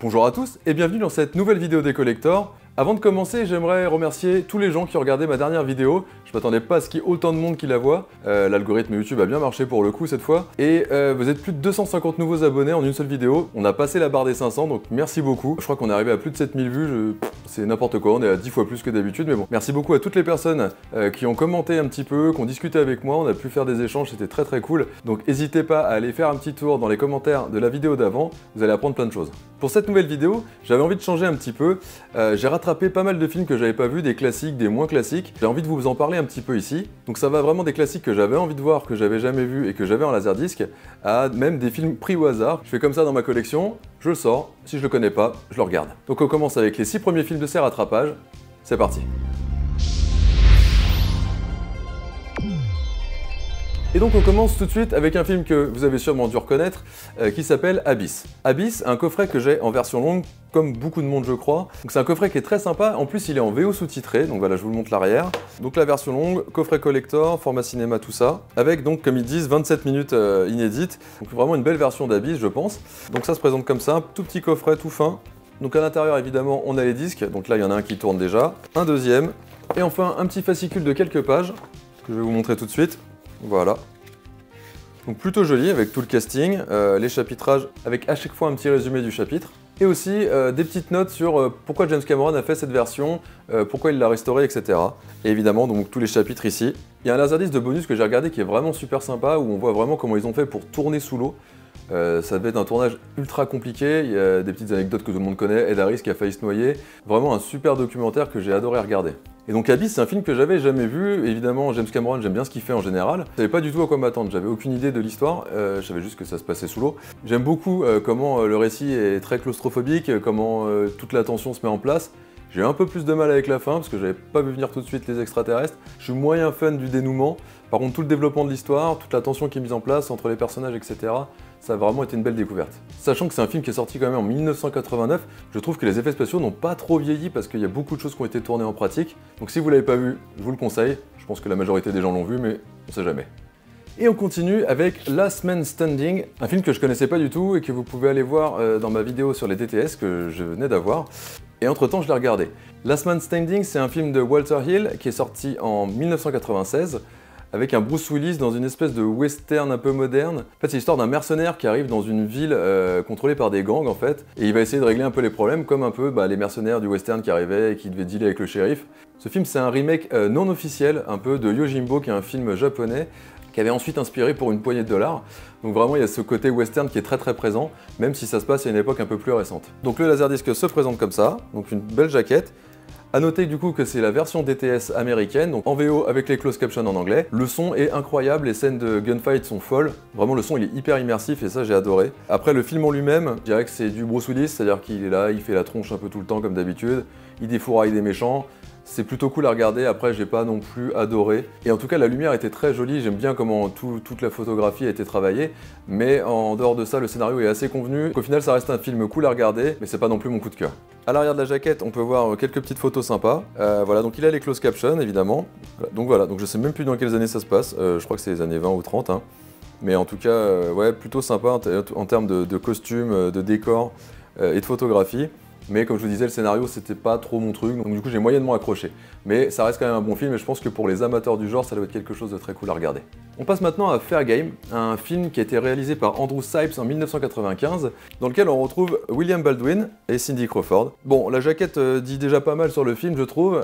Bonjour à tous et bienvenue dans cette nouvelle vidéo des collectors. Avant de commencer, j'aimerais remercier tous les gens qui ont regardé ma dernière vidéo. Je m'attendais pas à ce qu'il y ait autant de monde qui la voit. L'algorithme YouTube a bien marché pour le coup cette fois. Et vous êtes plus de 250 nouveaux abonnés en une seule vidéo. On a passé la barre des 500, donc merci beaucoup. Je crois qu'on est arrivé à plus de 7000 vues. C'est n'importe quoi, on est à 10 fois plus que d'habitude, mais bon. Merci beaucoup à toutes les personnes qui ont commenté un petit peu, qui ont discuté avec moi. On a pu faire des échanges, c'était très très cool. Donc n'hésitez pas à aller faire un petit tour dans les commentaires de la vidéo d'avant. Vous allez apprendre plein de choses. Pour cette nouvelle vidéo, j'avais envie de changer un petit peu. J'ai rattrapé pas mal de films que j'avais pas vus, des classiques, des moins classiques. J'ai envie de vous en parler un petit peu ici. Donc ça va vraiment des classiques que j'avais envie de voir, que j'avais jamais vus et que j'avais en laserdisc, à même des films pris au hasard. Je fais comme ça dans ma collection, je le sors, si je le connais pas, je le regarde. Donc on commence avec les 6 premiers films de ces rattrapages. C'est parti. Et donc on commence tout de suite avec un film que vous avez sûrement dû reconnaître, qui s'appelle Abyss. Abyss, un coffret que j'ai en version longue, comme beaucoup de monde je crois. Donc c'est un coffret qui est très sympa, en plus il est en VO sous-titré, donc voilà je vous le montre l'arrière. Donc la version longue, coffret collector, format cinéma, tout ça, avec donc comme ils disent 27 minutes inédites, donc vraiment une belle version d'Abyss je pense. Donc ça se présente comme ça, un tout petit coffret tout fin. Donc à l'intérieur évidemment on a les disques, donc là il y en a un qui tourne déjà, un deuxième, et enfin un petit fascicule de quelques pages, que je vais vous montrer tout de suite. Voilà. Donc plutôt joli avec tout le casting, les chapitrages avec à chaque fois un petit résumé du chapitre. Et aussi des petites notes sur pourquoi James Cameron a fait cette version, pourquoi il l'a restaurée, etc. Et évidemment donc tous les chapitres ici. Il y a un laserdisc de bonus que j'ai regardé qui est vraiment super sympa, où on voit vraiment comment ils ont fait pour tourner sous l'eau. Ça devait être un tournage ultra compliqué, il y a des petites anecdotes que tout le monde connaît, Ed Harris qui a failli se noyer. Vraiment un super documentaire que j'ai adoré regarder. Et donc Abyss, c'est un film que j'avais jamais vu. Évidemment, James Cameron, j'aime bien ce qu'il fait en général. Je savais pas du tout à quoi m'attendre, j'avais aucune idée de l'histoire, je savais juste que ça se passait sous l'eau. J'aime beaucoup comment le récit est très claustrophobique, comment toute la tension se met en place. J'ai un peu plus de mal avec la fin, parce que j'avais pas vu venir tout de suite les extraterrestres. Je suis moyen fan du dénouement. Par contre, tout le développement de l'histoire, toute la tension qui est mise en place entre les personnages, etc., ça a vraiment été une belle découverte. Sachant que c'est un film qui est sorti quand même en 1989, je trouve que les effets spéciaux n'ont pas trop vieilli parce qu'il y a beaucoup de choses qui ont été tournées en pratique. Donc si vous l'avez pas vu, je vous le conseille. Je pense que la majorité des gens l'ont vu, mais on sait jamais. Et on continue avec Last Man Standing, un film que je connaissais pas du tout et que vous pouvez aller voir dans ma vidéo sur les DTS que je venais d'avoir. Et entre temps, je l'ai regardé. Last Man Standing, c'est un film de Walter Hill qui est sorti en 1996. Avec un Bruce Willis dans une espèce de western un peu moderne. En fait, c'est l'histoire d'un mercenaire qui arrive dans une ville contrôlée par des gangs en fait, et il va essayer de régler un peu les problèmes, comme un peu les mercenaires du western qui arrivaient et qui devaient dealer avec le shérif. Ce film, c'est un remake non officiel, un peu de Yojimbo, qui est un film japonais, qui avait ensuite inspiré pour une poignée de dollars. Donc vraiment, il y a ce côté western qui est très très présent, même si ça se passe à une époque un peu plus récente. Donc le laserdisc se présente comme ça, donc une belle jaquette. A noter du coup que c'est la version DTS américaine, donc en VO avec les closed captions en anglais. Le son est incroyable, les scènes de gunfight sont folles. Vraiment le son il est hyper immersif et ça j'ai adoré. Après le film en lui-même, je dirais que c'est du Bruce Willis, c'est-à-dire qu'il est là, il fait la tronche un peu tout le temps comme d'habitude, il défouraille des méchants. C'est plutôt cool à regarder, après j'ai pas non plus adoré. Et en tout cas la lumière était très jolie, j'aime bien comment toute la photographie a été travaillée. Mais en dehors de ça, le scénario est assez convenu. Au final ça reste un film cool à regarder, mais c'est pas non plus mon coup de cœur. À l'arrière de la jaquette, on peut voir quelques petites photos sympas. Voilà, donc il a les closed captions évidemment. Voilà, donc je sais même plus dans quelles années ça se passe, je crois que c'est les années 20 ou 30. Hein. Mais en tout cas, ouais, plutôt sympa en termes de costumes, de décors et de photographie. Mais comme je vous disais, le scénario c'était pas trop mon truc, donc du coup j'ai moyennement accroché. Mais ça reste quand même un bon film et je pense que pour les amateurs du genre, ça doit être quelque chose de très cool à regarder. On passe maintenant à Fair Game, un film qui a été réalisé par Andrew Sipes en 1995, dans lequel on retrouve William Baldwin et Cindy Crawford. Bon, la jaquette dit déjà pas mal sur le film, je trouve,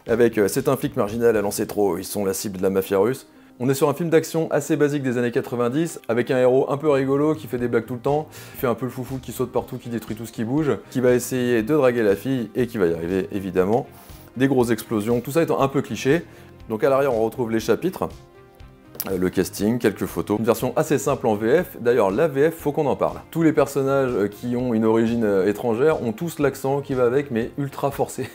avec c'est un flic marginal à lancer trop, ils sont la cible de la mafia russe. On est sur un film d'action assez basique des années 90, avec un héros un peu rigolo qui fait des blagues tout le temps, qui fait un peu le foufou, qui saute partout, qui détruit tout ce qui bouge, qui va essayer de draguer la fille et qui va y arriver évidemment. Des grosses explosions, tout ça étant un peu cliché. Donc à l'arrière on retrouve les chapitres, le casting, quelques photos, une version assez simple en VF. D'ailleurs la VF, faut qu'on en parle. Tous les personnages qui ont une origine étrangère ont tous l'accent qui va avec, mais ultra forcé.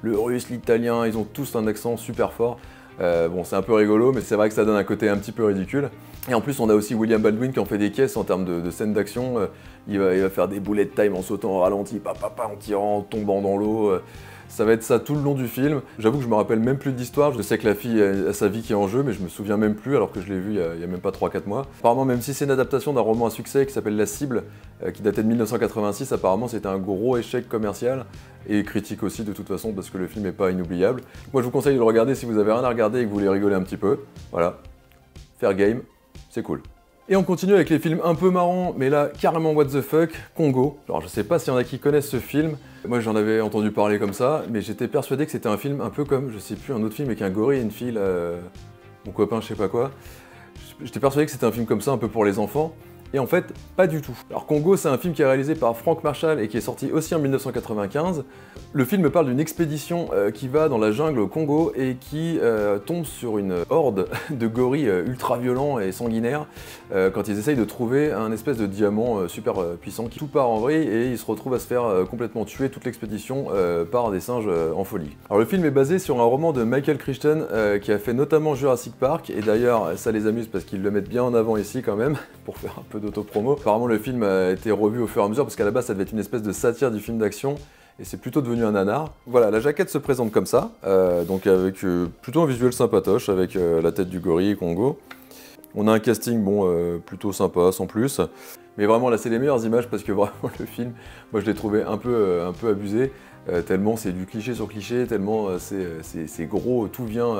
Le russe, l'italien, ils ont tous un accent super fort. Bon, c'est un peu rigolo, mais c'est vrai que ça donne un côté un petit peu ridicule. Et en plus, on a aussi William Baldwin qui en fait des caisses en termes de scènes d'action. Il va faire des bullet time en sautant au ralenti, en tirant, en tombant dans l'eau. Ça va être ça tout le long du film. J'avoue que je me rappelle même plus de l'histoire. Je sais que la fille a sa vie qui est en jeu, mais je me souviens même plus alors que je l'ai vu il y a même pas 3-4 mois. Apparemment, même si c'est une adaptation d'un roman à succès qui s'appelle La Cible, qui datait de 1986, apparemment c'était un gros échec commercial et critique aussi de toute façon parce que le film n'est pas inoubliable. Moi je vous conseille de le regarder si vous avez rien à regarder et que vous voulez rigoler un petit peu. Voilà, fair game, c'est cool. Et on continue avec les films un peu marrants, mais là, carrément what the fuck, Congo. Alors je sais pas s'il y en a qui connaissent ce film, moi j'en avais entendu parler comme ça, mais j'étais persuadé que c'était un film un peu comme, je sais plus, un autre film avec un gorille et une fille, mon copain je sais pas quoi. J'étais persuadé que c'était un film comme ça, un peu pour les enfants. Et en fait, pas du tout. Alors Congo, c'est un film qui est réalisé par Frank Marshall et qui est sorti aussi en 1995. Le film parle d'une expédition qui va dans la jungle au Congo et qui tombe sur une horde de gorilles ultra violents et sanguinaires quand ils essayent de trouver un espèce de diamant super puissant qui tout part en vrille et ils se retrouvent à se faire complètement tuer toute l'expédition par des singes en folie. Alors le film est basé sur un roman de Michael Crichton qui a fait notamment Jurassic Park et d'ailleurs ça les amuse parce qu'ils le mettent bien en avant ici quand même pour faire un peu d'autopromo. Apparemment le film a été revu au fur et à mesure parce qu'à la base ça devait être une espèce de satire du film d'action et c'est plutôt devenu un nanar. Voilà, la jaquette se présente comme ça, donc avec plutôt un visuel sympatoche avec la tête du gorille Congo. On a un casting plutôt sympa sans plus, mais vraiment là c'est les meilleures images parce que vraiment le film, moi je l'ai trouvé un peu abusé, tellement c'est du cliché sur cliché, tellement c'est gros, tout vient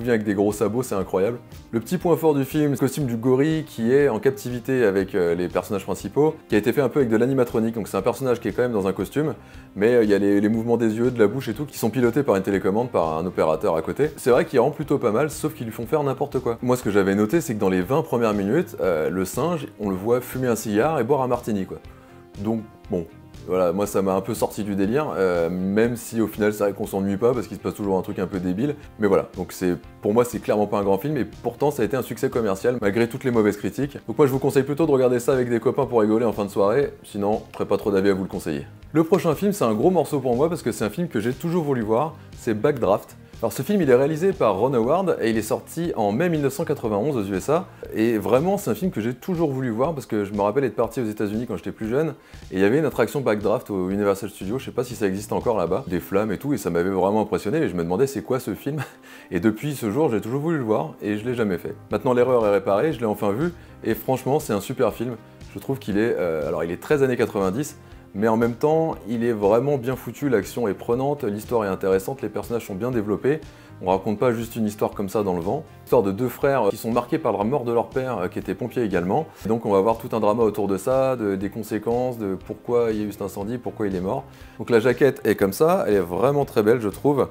avec des gros sabots, c'est incroyable. Le petit point fort du film, le costume du gorille qui est en captivité avec les personnages principaux, qui a été fait un peu avec de l'animatronique, donc c'est un personnage qui est quand même dans un costume, mais il y a les mouvements des yeux, de la bouche et tout, qui sont pilotés par une télécommande, par un opérateur à côté. C'est vrai qu'il rend plutôt pas mal, sauf qu'ils lui font faire n'importe quoi. Moi ce que j'avais noté, c'est que dans les 20 premières minutes, le singe, on le voit fumer un cigare et boire un martini, quoi. Donc bon, voilà, moi ça m'a un peu sorti du délire, même si au final c'est vrai qu'on s'ennuie pas parce qu'il se passe toujours un truc un peu débile. Mais voilà, donc pour moi c'est clairement pas un grand film et pourtant ça a été un succès commercial malgré toutes les mauvaises critiques. Donc moi je vous conseille plutôt de regarder ça avec des copains pour rigoler en fin de soirée, sinon je ferai pas trop d'avis à vous le conseiller. Le prochain film c'est un gros morceau pour moi parce que c'est un film que j'ai toujours voulu voir, c'est Backdraft. Alors ce film il est réalisé par Ron Howard et il est sorti en mai 1991 aux USA et vraiment c'est un film que j'ai toujours voulu voir parce que je me rappelle être parti aux États-Unis quand j'étais plus jeune et il y avait une attraction Backdraft au Universal Studios, je sais pas si ça existe encore là-bas, des flammes et tout et ça m'avait vraiment impressionné et je me demandais c'est quoi ce film et depuis ce jour j'ai toujours voulu le voir et je l'ai jamais fait. Maintenant l'erreur est réparée, je l'ai enfin vu et franchement c'est un super film, je trouve qu'il est, alors il est très années 90 mais en même temps, il est vraiment bien foutu, l'action est prenante, l'histoire est intéressante, les personnages sont bien développés. On raconte pas juste une histoire comme ça dans le vent. L'histoire de deux frères qui sont marqués par la mort de leur père, qui était pompier également. Et donc on va avoir tout un drama autour de ça, des conséquences, de pourquoi il y a eu cet incendie, pourquoi il est mort. Donc la jaquette est comme ça, elle est vraiment très belle je trouve.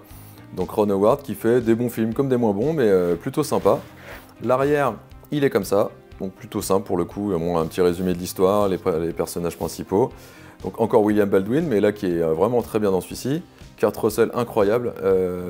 Donc Ron Howard qui fait des bons films comme des moins bons, mais plutôt sympa. L'arrière, il est comme ça, donc plutôt simple pour le coup, un petit résumé de l'histoire, les personnages principaux. Donc encore William Baldwin, mais là qui est vraiment très bien dans celui-ci. Kurt Russell incroyable,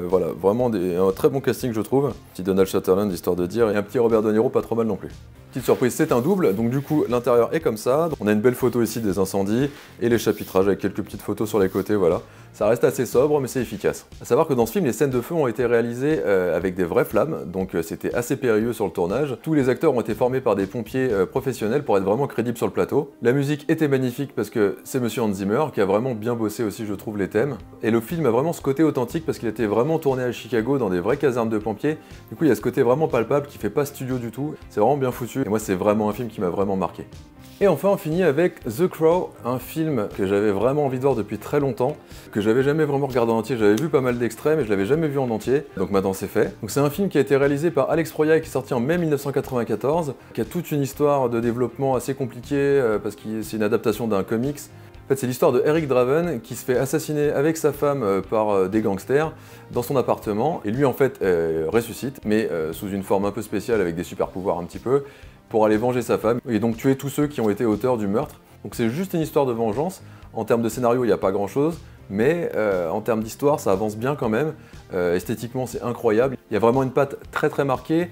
voilà, vraiment un très bon casting je trouve. Petit Donald Sutherland histoire de dire, et un petit Robert De Niro pas trop mal non plus. Petite surprise, c'est un double, donc du coup l'intérieur est comme ça. On a une belle photo ici des incendies et les chapitrages avec quelques petites photos sur les côtés, voilà. Ça reste assez sobre mais c'est efficace. A savoir que dans ce film, les scènes de feu ont été réalisées avec des vraies flammes, donc c'était assez périlleux sur le tournage. Tous les acteurs ont été formés par des pompiers professionnels pour être vraiment crédibles sur le plateau. La musique était magnifique parce que c'est Monsieur Hans Zimmer qui a vraiment bien bossé aussi je trouve les thèmes. Et le film a vraiment ce côté authentique parce qu'il était vraiment tourné à Chicago dans des vraies casernes de pompiers. Du coup il y a ce côté vraiment palpable qui fait pas studio du tout, c'est vraiment bien foutu. Et moi c'est vraiment un film qui m'a vraiment marqué. Et enfin on finit avec The Crow, un film que j'avais vraiment envie de voir depuis très longtemps, que j'avais jamais vraiment regardé en entier, j'avais vu pas mal d'extraits mais je l'avais jamais vu en entier, donc maintenant c'est fait. Donc c'est un film qui a été réalisé par Alex Proyas qui est sorti en mai 1994, qui a toute une histoire de développement assez compliquée parce que c'est une adaptation d'un comics. En fait, c'est l'histoire de Eric Draven qui se fait assassiner avec sa femme par des gangsters dans son appartement. Et lui, en fait, ressuscite, mais sous une forme un peu spéciale avec des super pouvoirs un petit peu, pour aller venger sa femme et donc tuer tous ceux qui ont été auteurs du meurtre. Donc c'est juste une histoire de vengeance. En termes de scénario, il n'y a pas grand-chose, mais en termes d'histoire, ça avance bien quand même. Esthétiquement, c'est incroyable. Il y a vraiment une patte très très marquée,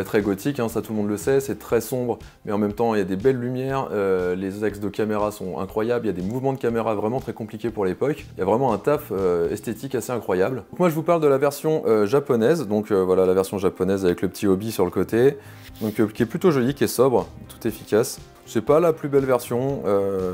très gothique, hein, ça tout le monde le sait, c'est très sombre, mais en même temps, il y a des belles lumières, les axes de caméra sont incroyables, il y a des mouvements de caméra vraiment très compliqués pour l'époque. Il y a vraiment un taf esthétique assez incroyable. Donc moi, je vous parle de la version japonaise, donc voilà la version japonaise avec le petit hobby sur le côté, donc qui est plutôt joli, qui est sobre, tout efficace. C'est pas la plus belle version,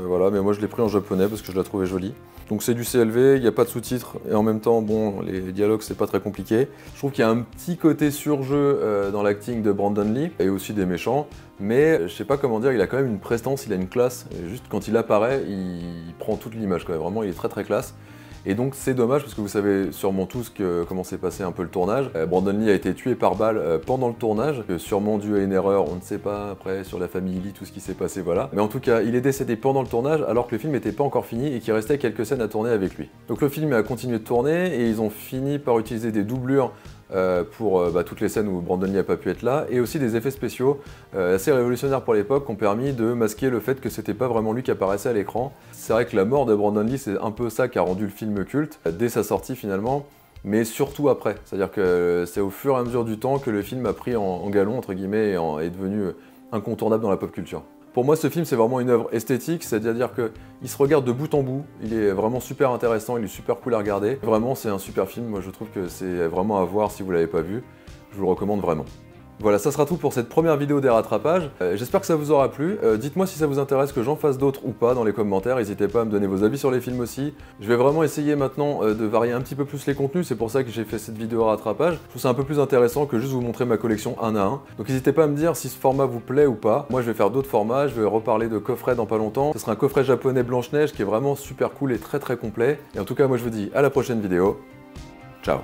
voilà, mais moi je l'ai pris en japonais parce que je la trouvais jolie. Donc c'est du CLV, il n'y a pas de sous-titres, et en même temps, bon, les dialogues c'est pas très compliqué. Je trouve qu'il y a un petit côté surjeu dans l'acting de Brandon Lee, et aussi des méchants, mais je sais pas comment dire, il a quand même une prestance, il a une classe, et juste quand il apparaît, il prend toute l'image, vraiment, il est très classe. Et donc c'est dommage parce que vous savez sûrement tous comment s'est passé un peu le tournage. Brandon Lee a été tué par balle pendant le tournage, sûrement dû à une erreur, on ne sait pas après sur la famille Lee, tout ce qui s'est passé, voilà. Mais en tout cas, il est décédé pendant le tournage alors que le film n'était pas encore fini et qu'il restait quelques scènes à tourner avec lui. Donc le film a continué de tourner et ils ont fini par utiliser des doublures pour toutes les scènes où Brandon Lee n'a pas pu être là, et aussi des effets spéciaux assez révolutionnaires pour l'époque qui ont permis de masquer le fait que c'était pas vraiment lui qui apparaissait à l'écran. C'est vrai que la mort de Brandon Lee, c'est un peu ça qui a rendu le film culte, dès sa sortie finalement, mais surtout après. C'est-à-dire que c'est au fur et à mesure du temps que le film a pris en galon, entre guillemets, et est devenu incontournable dans la pop culture. Pour moi, ce film, c'est vraiment une œuvre esthétique, c'est-à-dire qu'il se regarde de bout en bout, il est vraiment super intéressant, il est super cool à regarder. Vraiment, c'est un super film, moi je trouve que c'est vraiment à voir si vous l'avez pas vu, je vous le recommande vraiment. Voilà, ça sera tout pour cette première vidéo des rattrapages. J'espère que ça vous aura plu. Dites-moi si ça vous intéresse que j'en fasse d'autres ou pas dans les commentaires. N'hésitez pas à me donner vos avis sur les films aussi. Je vais vraiment essayer maintenant de varier un petit peu plus les contenus. C'est pour ça que j'ai fait cette vidéo rattrapage. Je trouve ça un peu plus intéressant que juste vous montrer ma collection un à un. Donc n'hésitez pas à me dire si ce format vous plaît ou pas. Moi je vais faire d'autres formats. Je vais reparler de coffrets dans pas longtemps. Ce sera un coffret japonais Blanche-Neige qui est vraiment super cool et très complet. Et en tout cas, moi je vous dis à la prochaine vidéo. Ciao.